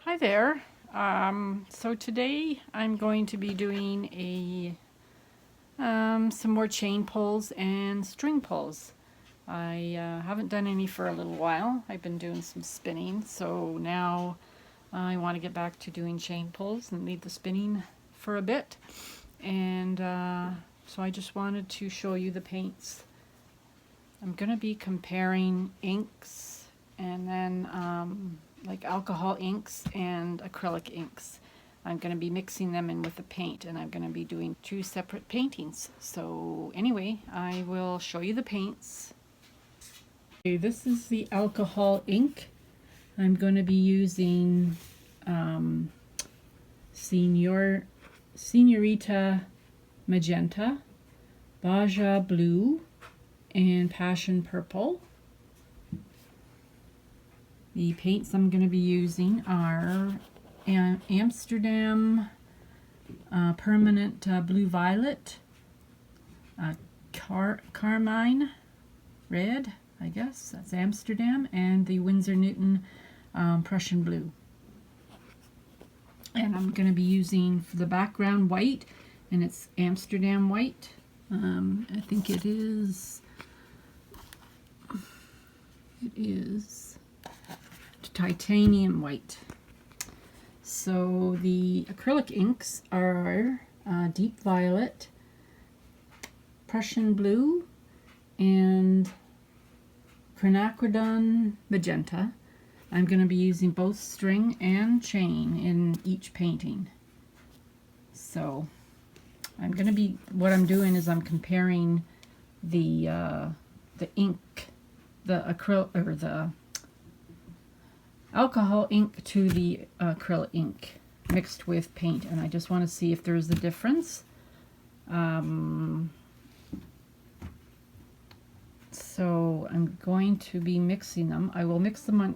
Hi there. So today I'm going to be doing some more chain pulls and string pulls. I haven't done any for a little while. I've been doing some spinning, so now I want to get back to doing chain pulls and leave the spinning for a bit. And so I just wanted to show you the paints. I'm going to be comparing inks and then like alcohol inks and acrylic inks. I'm going to be mixing them in with the paint, and I'm going to be doing two separate paintings. So anyway, I will show you the paints. Okay, this is the alcohol ink. I'm going to be using Senorita Magenta, Baja Blue, and Passion Purple. The paints I'm going to be using are Amsterdam Permanent Blue Violet, Carmine Red, I guess, that's Amsterdam, and the Winsor Newton Prussian Blue. And I'm going to be using for the background white, and it's Amsterdam white. I think it is titanium white. So the acrylic inks are deep violet, Prussian blue, and Quinacridon magenta. I'm going to be using both string and chain in each painting. So I'm going to be, what I'm doing is I'm comparing the ink, the acrylic, or the alcohol ink to the acrylic ink mixed with paint, and I just want to see if there's a difference. So I'm going to be mixing them. I will mix them on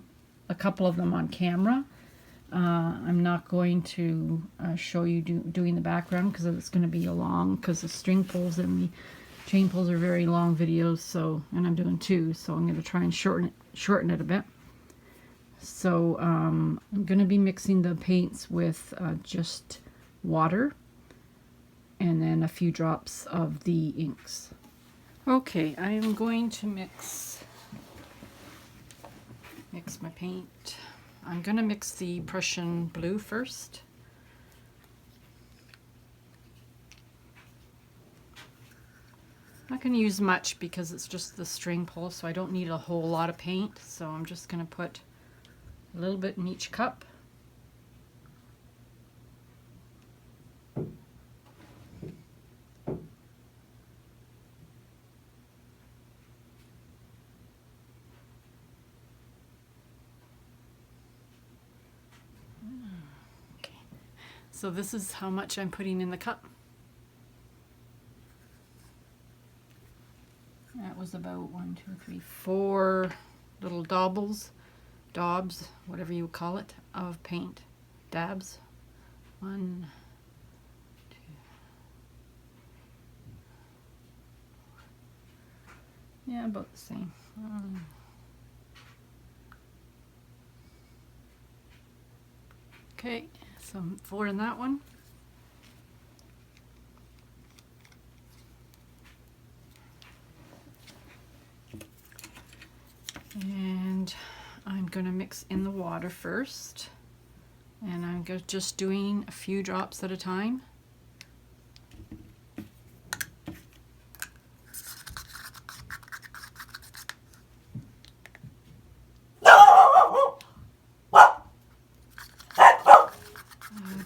a couple of them on camera. I'm not going to show you doing the background because it's going to be a long, because the string pulls and the chain pulls are very long videos. So, and I'm doing two, so I'm going to try and shorten it a bit. So I'm going to be mixing the paints with just water and then a few drops of the inks. Okay, I am going to mix my paint. I'm going to mix the Prussian blue first. I'm not going to use much because it's just the string pull, so I don't need a whole lot of paint. So I'm just going to put a little bit in each cup. Okay. So this is how much I'm putting in the cup. That was about 1, 2, 3, 4 little daubs, whatever you call it, of paint. Dabs. 1, 2. Yeah, about the same. Okay, so 4 in that one. And I'm going to mix in the water first, and I'm just doing a few drops at a time. Oh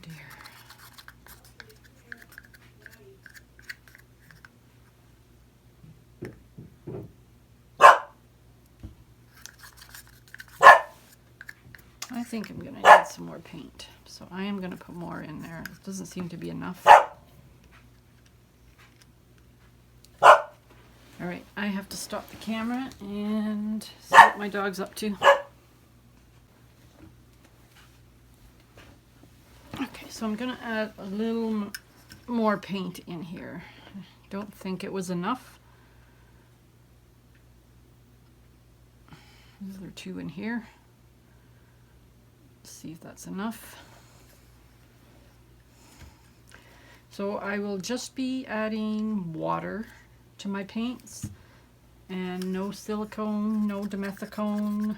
dear. I think I'm going to need some more paint, so I am going to put more in there. It doesn't seem to be enough. Alright, I have to stop the camera and see what my dog's up to. Okay, so I'm going to add a little more paint in here. I don't think it was enough. There are 2 in here. see if that's enough. So I will just be adding water to my paints, and no silicone, no dimethecone,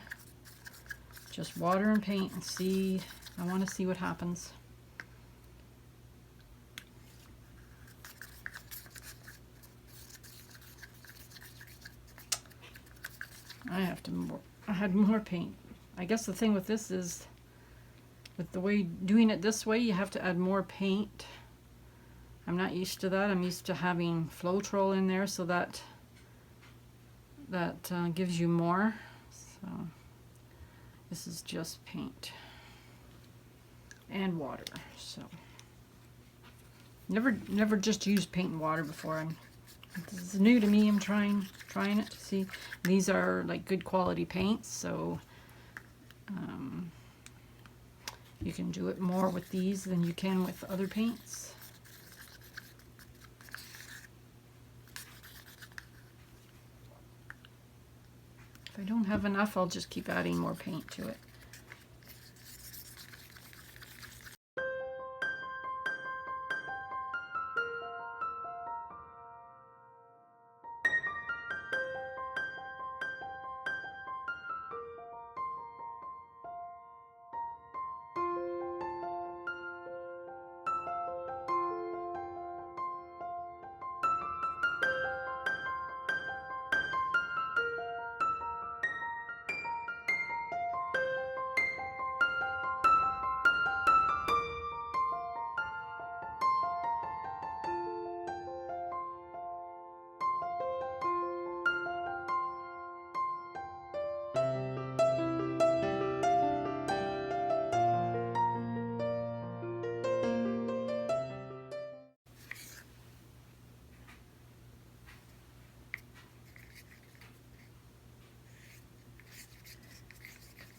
just water and paint, and see, I want to see what happens. I had more paint. I guess the thing with this is, with the way doing it this way, you have to add more paint. I'm not used to that. I'm used to having Floetrol in there, so that gives you more. So this is just paint and water. So never just used paint and water before. This is new to me. I'm trying it to see. These are like good quality paints, so you can do it more with these than you can with other paints. If I don't have enough, I'll just keep adding more paint to it.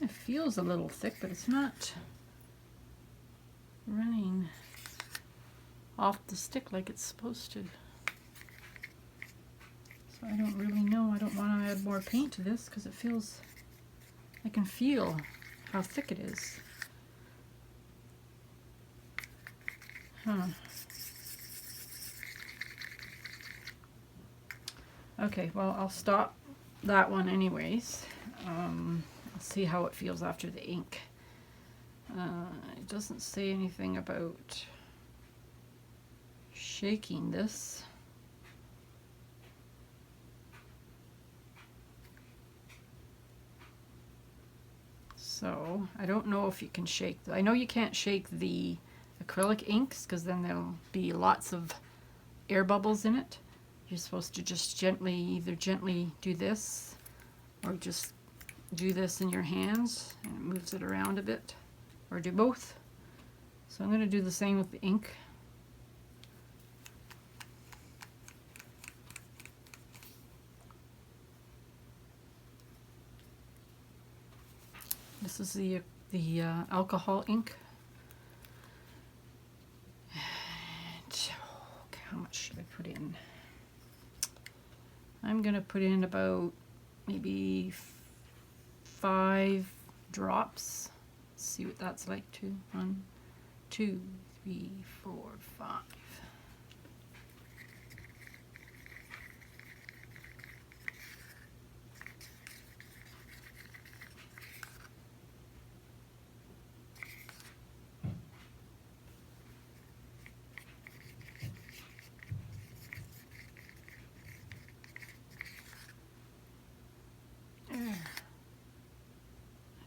It feels a little thick, but it's not running off the stick like it's supposed to. So I don't really know. I don't want to add more paint to this because it feels, I can feel how thick it is. Huh. Okay, well, I'll stop that one anyways. I'll see how it feels after the ink. It doesn't say anything about shaking this. So I don't know if you can shake. I know you can't shake the acrylic inks because then there'll be lots of air bubbles in it. You're supposed to just either gently do this or just do this in your hands and it moves it around a bit, or do both. So I'm going to do the same with the ink. This is the alcohol ink. And, okay, how much should I put in? I'm going to put in about maybe 5 drops. Let's see what that's like too. 1, 2, 3, 4, 5.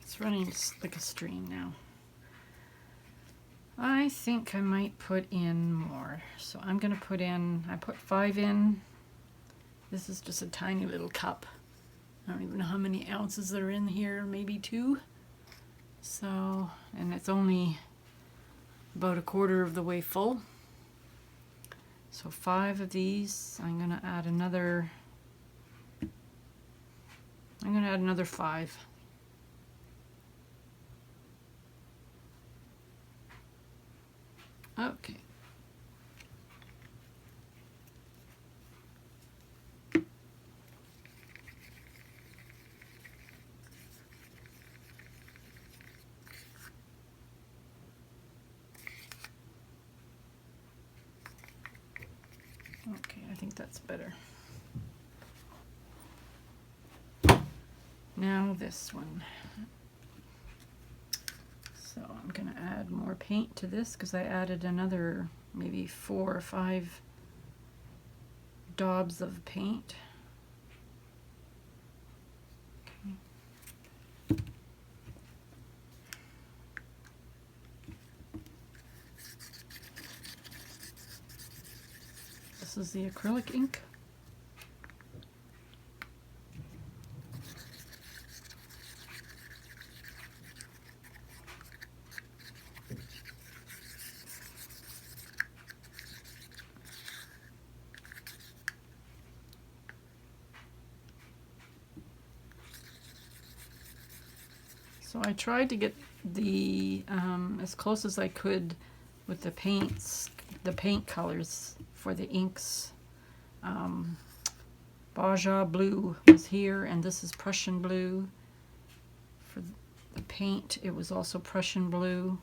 It's running like a stream now. I think I might put in more. So I'm going to put in, I put 5 in. This is just a tiny little cup. I don't even know how many ounces that are in here, maybe 2. So, and it's only about 1/4 of the way full. So 5 of these. I'm going to add another 5. Okay. I think that's better. Now this one. So I'm going to add more paint to this because I added another maybe 4 or 5 daubs of paint. Okay. This is the acrylic ink. So I tried to get the as close as I could with the paints, the paint colors for the inks. Baja blue was here, and this is Prussian blue. For the paint, it was also Prussian blue.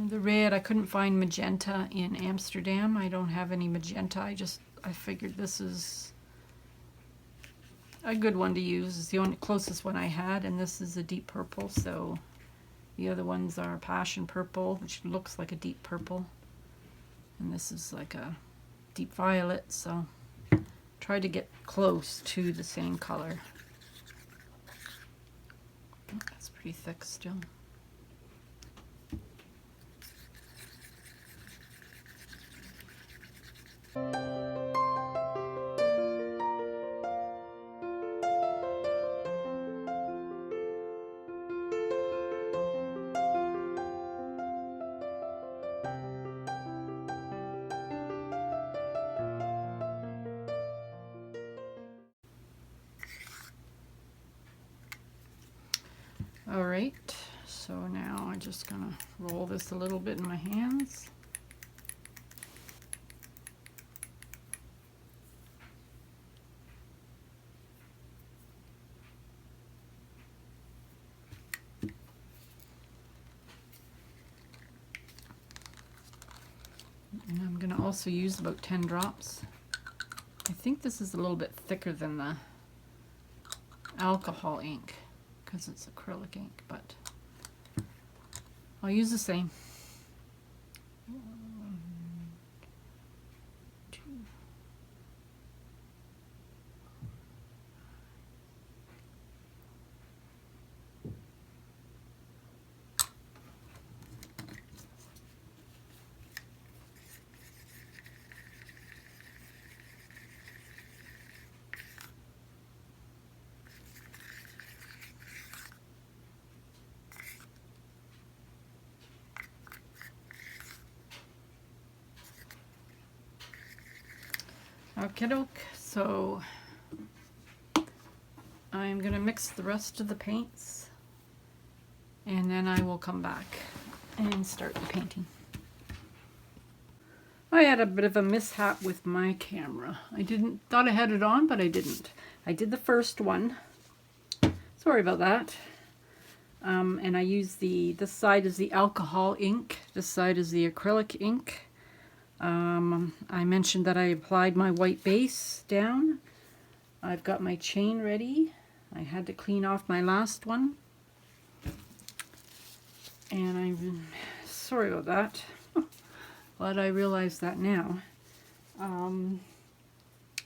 The red, I couldn't find magenta in Amsterdam. I don't have any magenta. I figured this is a good one to use. It's the only closest one I had, and this is a deep purple. So the other ones are passion purple, which looks like a deep purple, and this is like a deep violet. So try to get close to the same color. Oh, that's pretty thick still. All right, so now I'm just gonna roll this a little bit in my hands. And I'm gonna also use about 10 drops. I think this is a little bit thicker than the alcohol ink because it's acrylic ink, but I'll use the same. Okay, so I'm going to mix the rest of the paints, and then I will come back and start the painting. I had a bit of a mishap with my camera. Thought I had it on, but I didn't. I did the first one. Sorry about that. And I used this side is the alcohol ink, this side is the acrylic ink. I mentioned that I applied my white base down. I've got my chain ready. I had to clean off my last one. And I'm sorry about that. But I realize that now.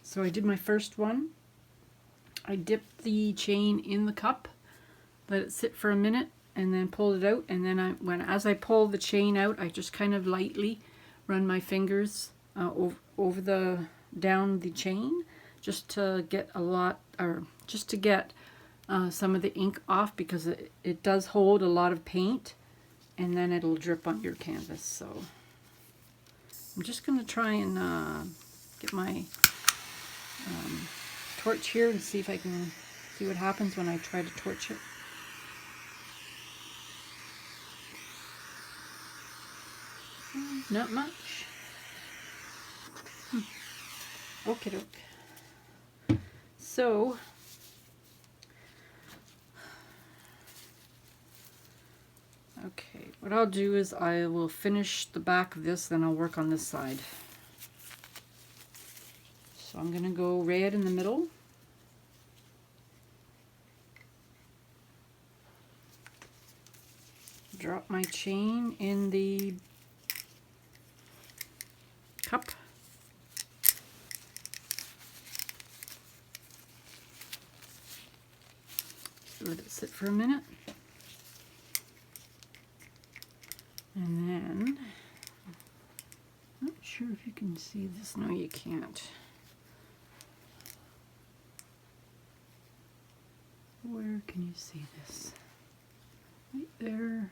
So I did my first one. I dipped the chain in the cup, let it sit for a minute, and then pulled it out. And then as I pull the chain out, I just kind of lightly run my fingers down the chain, just to get some of the ink off, because it does hold a lot of paint, and then it'll drip on your canvas. So I'm just going to try and get my torch here and see if I can see what happens when I try to torch it. Not much. Okay, so okay, what I'll do is I will finish the back of this, then I'll work on this side. I'm going to go red in the middle. Drop my chain in the cup. Let it sit for a minute. And then, not sure if you can see this. No, you can't. Where can you see this? Right there.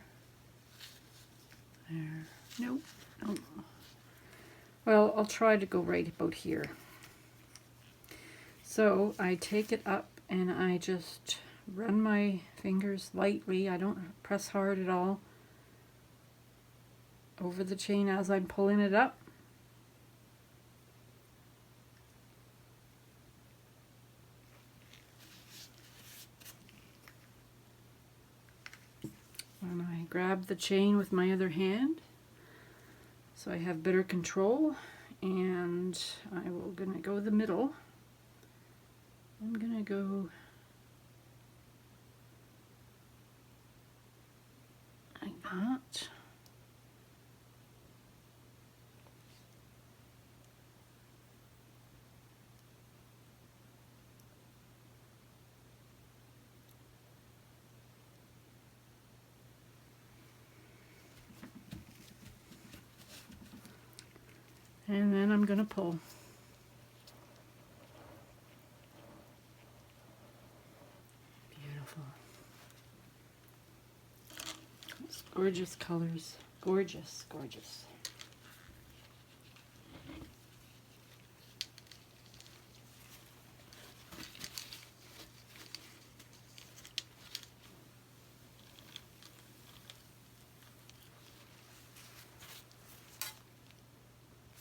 There. Nope. Oh. Well, I'll try to go right about here. So I take it up and I just run my fingers lightly. I don't press hard at all over the chain as I'm pulling it up. And I grab the chain with my other hand so I have better control, and I will gonna go the middle. I'm gonna go like that. And then I'm going to pull. Beautiful. It's gorgeous colors. Gorgeous, gorgeous.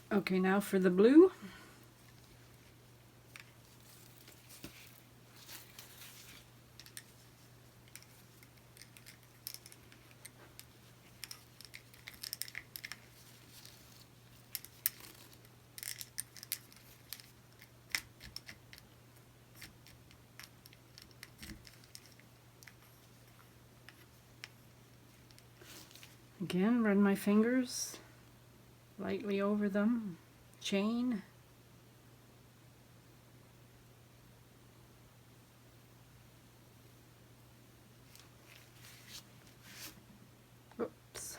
Okay, now for the blue. Again, run my fingers lightly over them. Chain. Oops.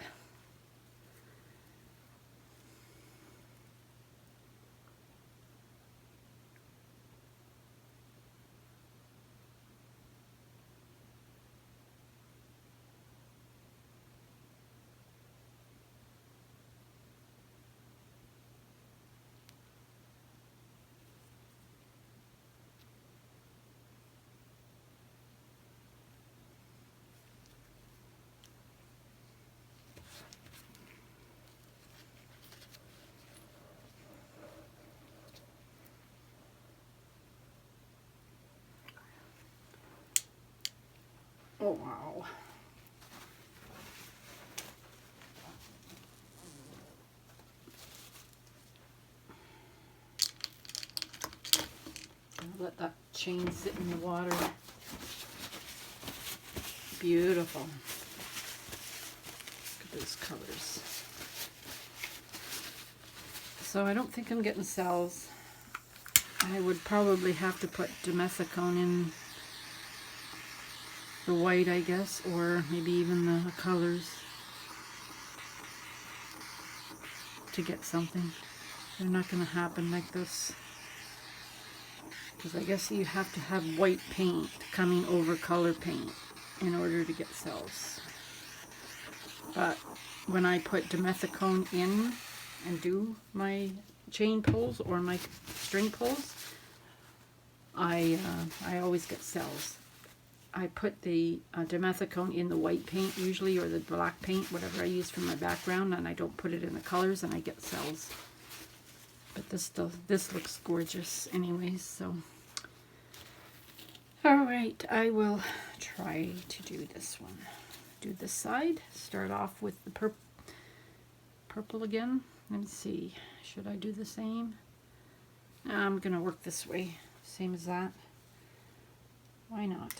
Oh, wow. I'll let that chain sit in the water. Beautiful. Look at those colors. So I don't think I'm getting cells. I would probably have to put dimethecone in the white, I guess, or maybe even the colors to get something. They're not going to happen like this, because I guess you have to have white paint coming over color paint in order to get cells. But when I put dimethecone in and do my chain pulls or my string pulls, I always get cells. I put the dimethecone in the white paint usually, or the black paint, whatever I use for my background, and I don't put it in the colors, and I get cells. But this looks gorgeous anyways, so. Alright, I will try to do this one. Do this side. Start off with the purple again. Let's see, should I do the same? I'm gonna work this way, same as that. Why not?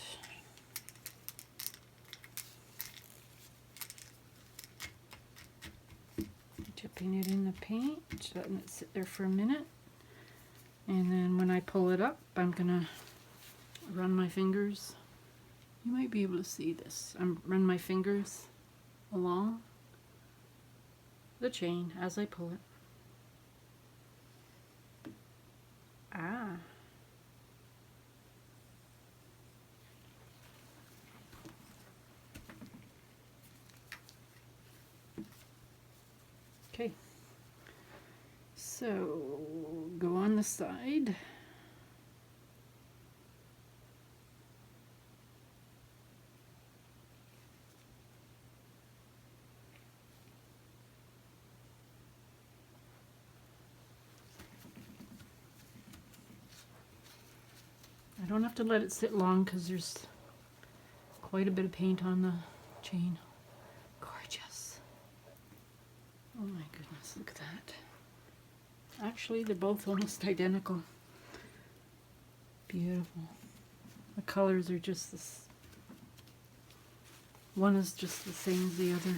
Dipping it in the paint, letting it sit there for a minute. And then when I pull it up, I'm gonna run my fingers. You might be able to see this. Run my fingers along the chain as I pull it. Ah. Okay. So go on the side. I don't have to let it sit long because there's quite a bit of paint on the chain. Gorgeous. Oh my goodness, look at that. Actually, they're both almost identical. Beautiful. The colors are just this. One is just the same as the other.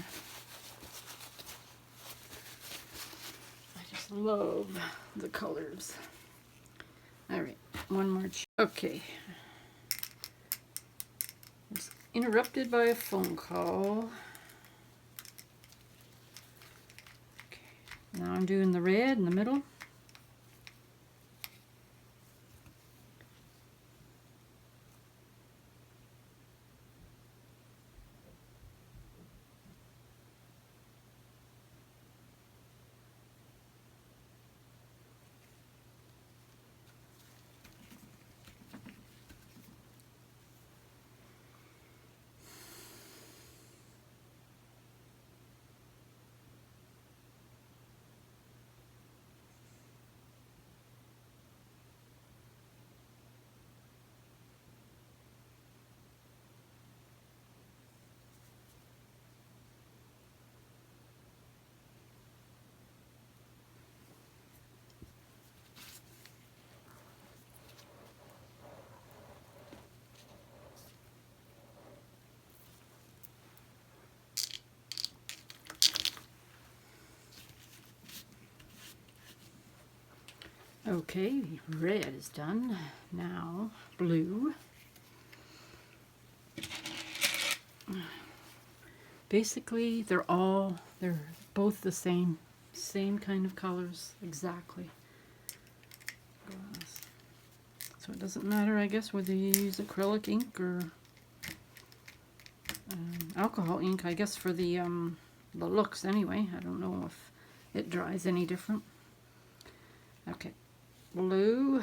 I just love the colors. All right, one more. Okay. I was interrupted by a phone call. Okay. Now I'm doing the red in the middle. Okay, red is done. Now blue. Basically, they're both the same kind of colors, exactly. So it doesn't matter, I guess, whether you use acrylic ink or alcohol ink, I guess, for the looks anyway. I don't know if it dries any different. Okay, blue.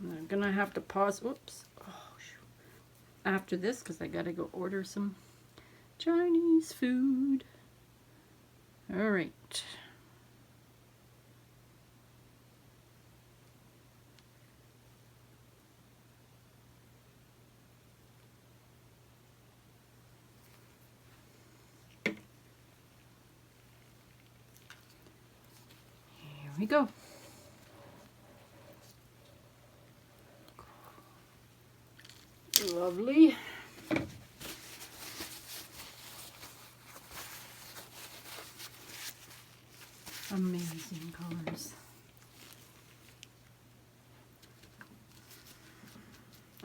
I'm gonna have to pause. Whoops. Oh, shoot. After this, because I gotta go order some Chinese food. All right. Here we go. Lovely. Amazing colors.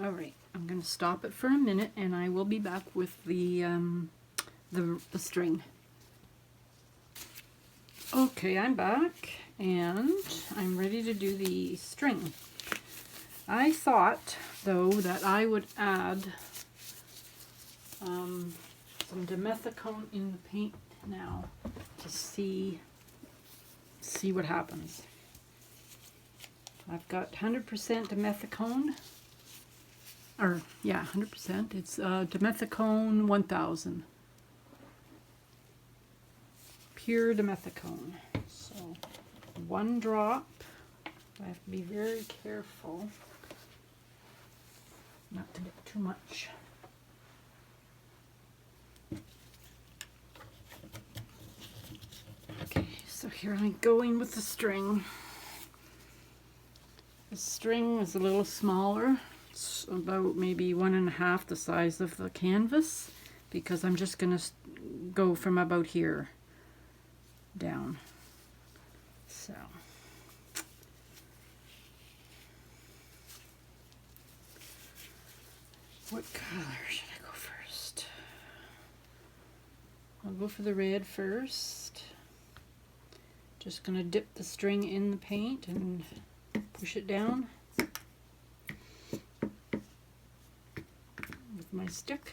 All right, I'm going to stop it for a minute, and I will be back with the string. Okay, I'm back, and I'm ready to do the string. I thought, though, that I would add some dimethecone in the paint now to see what happens. I've got 100% dimethecone, or yeah, 100%. It's dimethecone 1000. Pure dimethecone. So 1 drop. I have to be very careful not to get too much. here I go in with the string. The string is a little smaller. It's about maybe 1.5 the size of the canvas, because I'm just going to go from about here down. So what color should I go first? I'll go for the red first. Just going to dip the string in the paint and push it down with my stick.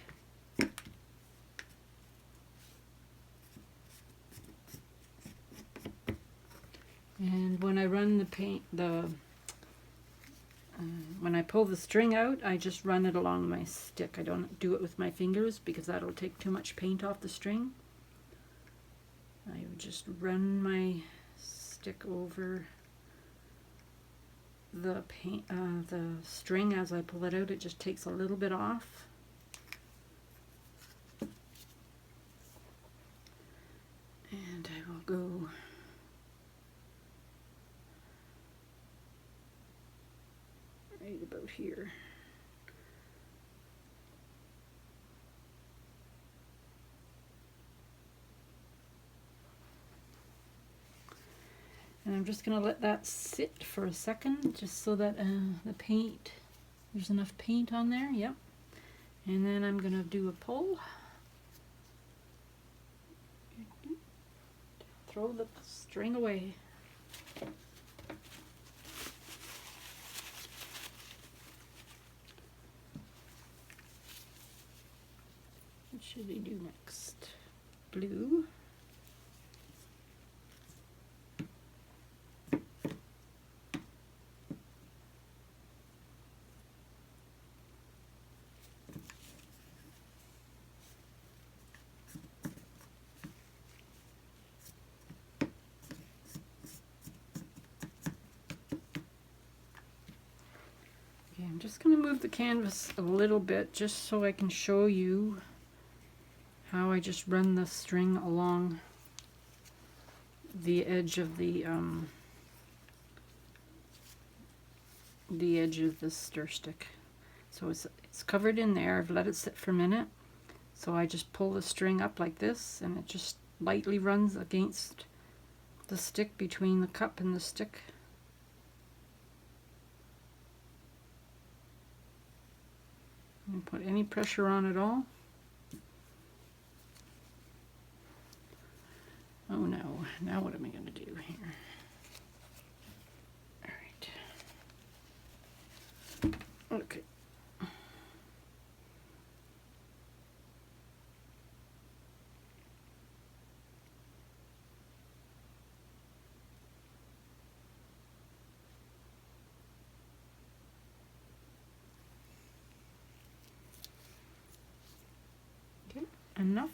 And when I run the paint, when I pull the string out, I just run it along my stick. I don't do it with my fingers because that'll take too much paint off the string. I would just run my stick over the paint, the string as I pull it out. It just takes a little bit off. And I will go right about here. And I'm just going to let that sit for a second, just so that the paint, there's enough paint on there, yep. And then I'm going to do a pull. Throw the string away. What should we do next? Blue. I'm just going to move the canvas a little bit just so I can show you how I just run the string along the edge of the stir stick. So it's covered in there. I've let it sit for a minute. So I just pull the string up like this, and it just lightly runs against the stick, between the cup and the stick. Don't put any pressure on at all. Oh no, now what am I going to do here? Alright. Okay. Okay, enough.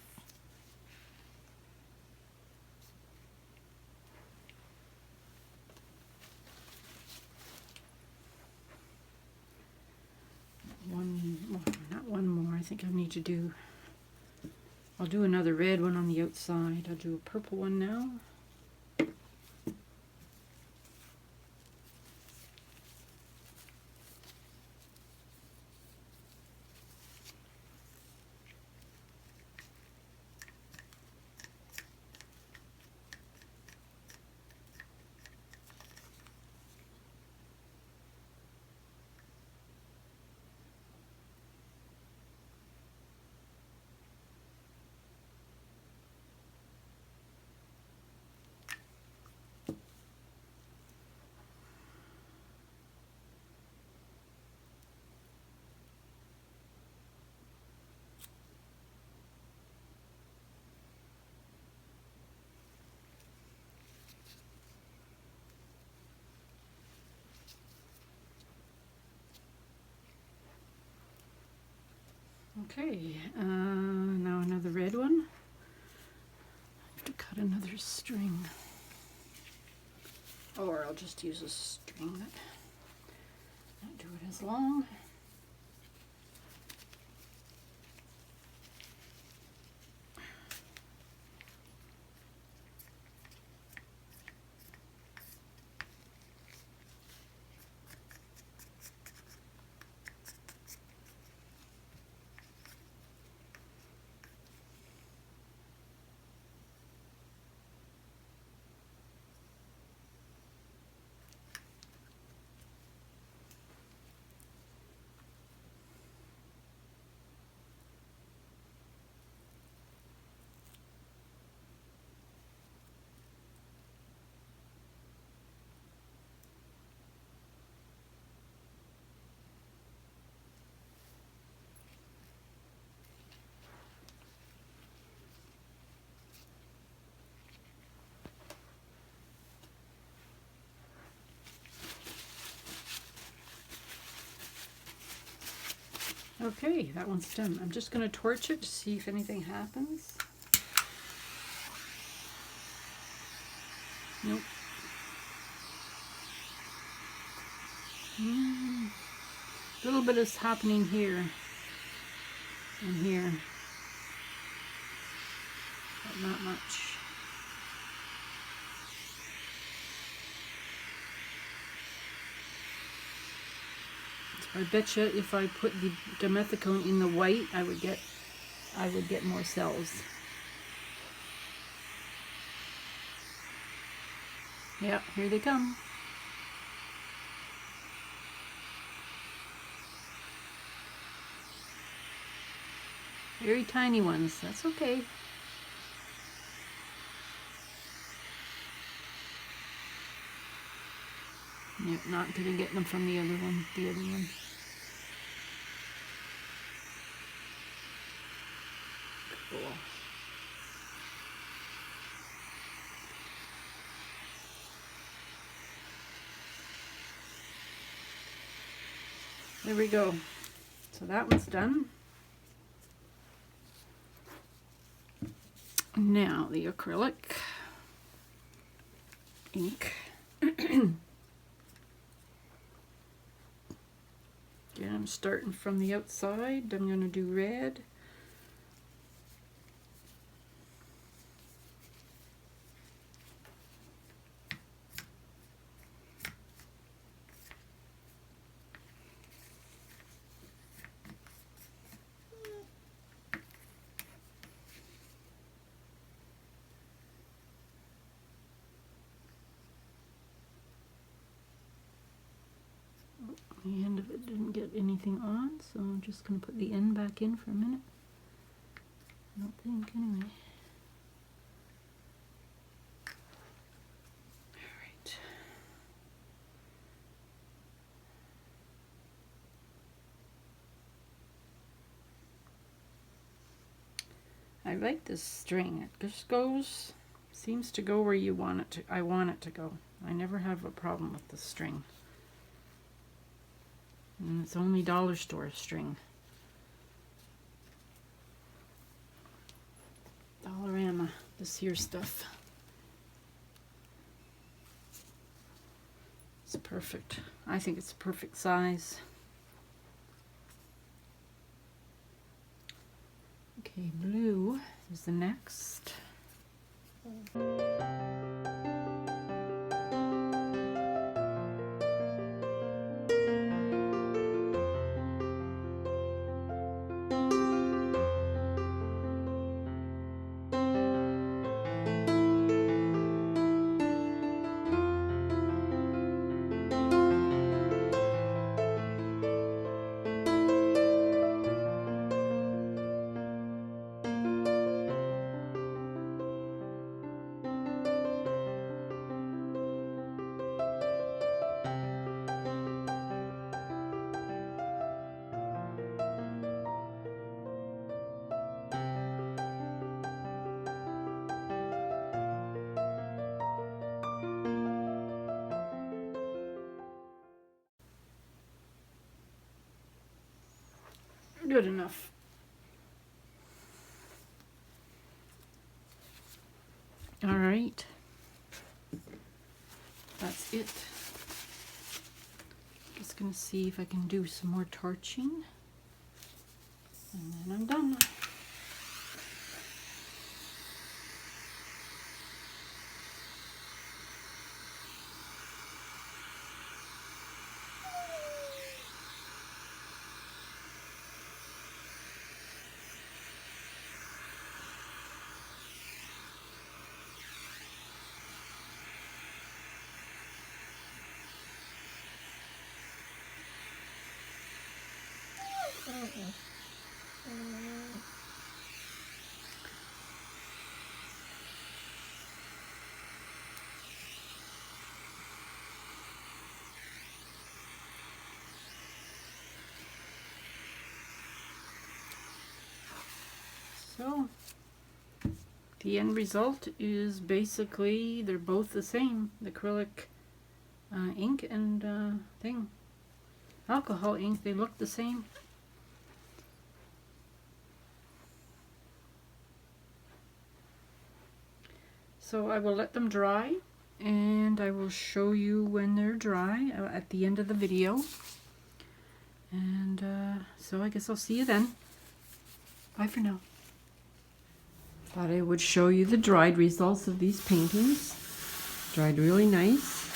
Not one more. I think I need to do, I'll do another red one on the outside. I'll do a purple one now. Okay, now another red one. I have to cut another string. Or I'll just use a string that not do it as long. Okay, that one's done. I'm just going to torch it to see if anything happens. Nope. A little bit is happening here and here, but not much. I bet you if I put the dimethecone in the white, I would get more cells. Yeah, here they come. Very tiny ones. That's okay. Yeah, not gonna get them from the other one. Cool. There we go. So that one's done. Now the acrylic ink. Again, I'm starting from the outside. I'm going to do red. The end of it didn't get anything on, so I'm just going to put the end back in for a minute. I don't think, anyway. Alright. I like this string. It just goes, seems to go where you want it to. I want it to go. I never have a problem with the string. And it's only dollar store string. Dollarama, this here stuff. It's perfect. I think it's a perfect size. Okay, blue is the next. Good enough. All right. That's it. Just gonna see if I can do some more torching. And then I'm done. So the end result is basically they're both the same. The acrylic ink and alcohol ink, they look the same. So I will let them dry, and I will show you when they're dry at the end of the video. And so I guess I'll see you then. Bye for now. Thought I would show you the dried results of these paintings. Dried really nice.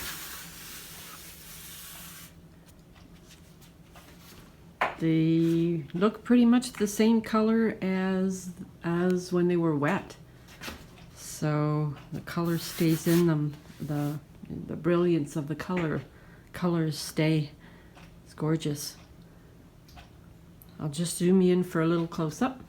They look pretty much the same color as when they were wet. So the color stays in them. The brilliance of the colors stay. It's gorgeous. I'll just zoom in for a little close-up.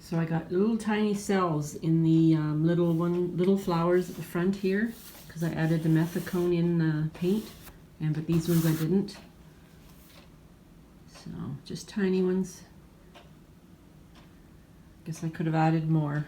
So I got little tiny cells in the little flowers at the front here, because I added dimethecone in the paint, but these ones I didn't. So just tiny ones. Guess I could have added more.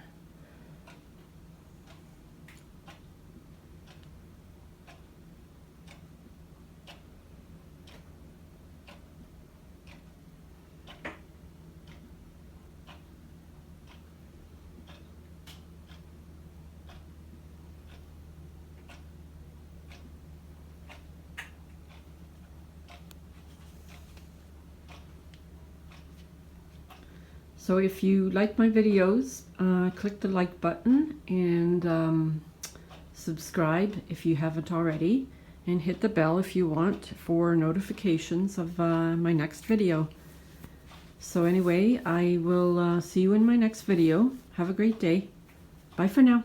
So if you like my videos, click the like button and subscribe if you haven't already, and hit the bell if you want for notifications of my next video. So anyway, I will see you in my next video. Have a great day. Bye for now.